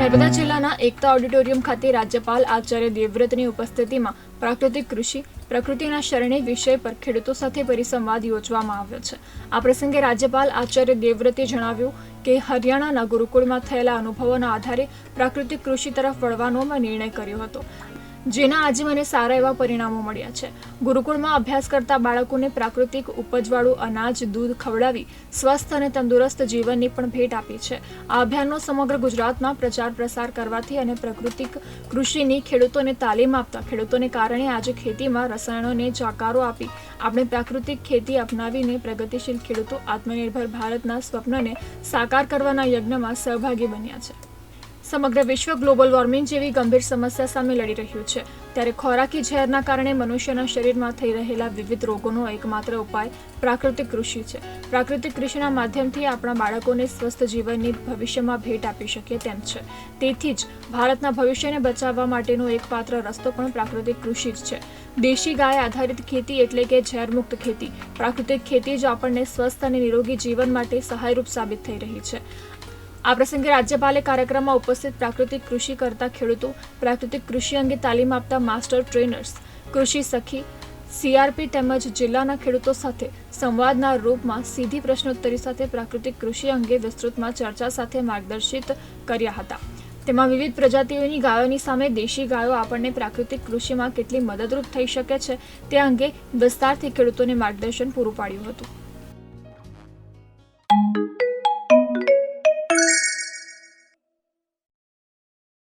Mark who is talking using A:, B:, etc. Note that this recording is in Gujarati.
A: નર્મદા જિલ્લાના એકતા ઓડિટોરિયમ ખાતે રાજ્યપાલ આચાર્ય દેવવ્રતની ઉપસ્થિતિમાં પ્રાકૃતિક કૃષિ પ્રકૃતિના શરણે વિષય પર ખેડૂતો સાથે પરિસંવાદ યોજવામાં આવ્યો છે। આ પ્રસંગે રાજ્યપાલ આચાર્ય દેવવ્રતે જણાવ્યું કે હરિયાણાના ગુરુકુળમાં થયેલા અનુભવોના આધારે પ્રાકૃતિક કૃષિ તરફ વળવાનો મેં નિર્ણય કર્યો હતો, જેના આજે મને સારા એવા પરિણામો મળ્યા છે। ગુરુકુળમાં અભ્યાસ કરતા બાળકોને પ્રાકૃતિક ઉપજવાળું અનાજ દૂધ ખવડાવી સ્વસ્થ અને તંદુરસ્ત જીવનની પણ ભેટ આપી છે। આ અભિયાનનો સમગ્ર ગુજરાતમાં પ્રચાર પ્રસાર કરવાથી અને પ્રાકૃતિક કૃષિની ખેડૂતોને તાલીમ આપતા ખેડૂતોને કારણે આજે ખેતીમાં રસાયણોને જાકારો આપી આપણે પ્રાકૃતિક ખેતી અપનાવીને પ્રગતિશીલ ખેડૂતો આત્મનિર્ભર ભારતના સ્વપ્નને સાકાર કરવાના યજ્ઞમાં સહભાગી બન્યા છે। સમગ્ર વિશ્વ ગ્લોબલ વોર્મિંગ જેવી ગંભીર સમસ્યા સામે લડી રહ્યું છે, ત્યારે ખોરાકી ઝેરના કારણે મનુષ્યના શરીરમાં થઈ રહેલા વિવિધ રોગોનો એકમાત્ર ઉપાય પ્રાકૃતિક કૃષિ છે। પ્રાકૃતિક કૃષિના માધ્યમથી આપણા બાળકોને સ્વસ્થ જીવનની ભવિષ્યમાં ભેટ આપી શકીએ તેમ છે। તેથી જ ભારતના ભવિષ્યને બચાવવા માટેનો એકમાત્ર રસ્તો પણ પ્રાકૃતિક કૃષિ જ છે। દેશી ગાય આધારિત ખેતી એટલે કે ઝેરમુક્ત ખેતી, પ્રાકૃતિક ખેતી જ આપણને સ્વસ્થ અને નિરોગી જીવન માટે સહાયરૂપ સાબિત થઈ રહી છે। આ પ્રસંગે રાજ્યપાલે કાર્યક્રમમાં ઉપસ્થિત પ્રાકૃતિક કૃષિ કરતા ખેડૂતો, પ્રાકૃતિક કૃષિ અંગે તાલીમ આપતા માસ્ટર ટ્રેનર્સ, કૃષિ સખી, CRP તેમજ જિલ્લાના ખેડૂતો સાથે સંવાદના રૂપમાં સીધી પ્રશ્નોત્તરી સાથે પ્રાકૃતિક કૃષિ અંગે વિસ્તૃતમાં ચર્ચા સાથે માર્ગદર્શિત કર્યા હતા। તેમાં વિવિધ પ્રજાતિઓની ગાયોની સામે દેશી ગાયો આપણને પ્રાકૃતિક કૃષિમાં કેટલી મદદરૂપ થઈ શકે છે તે અંગે વિસ્તારથી ખેડૂતોને માર્ગદર્શન પૂરું પાડ્યું હતું।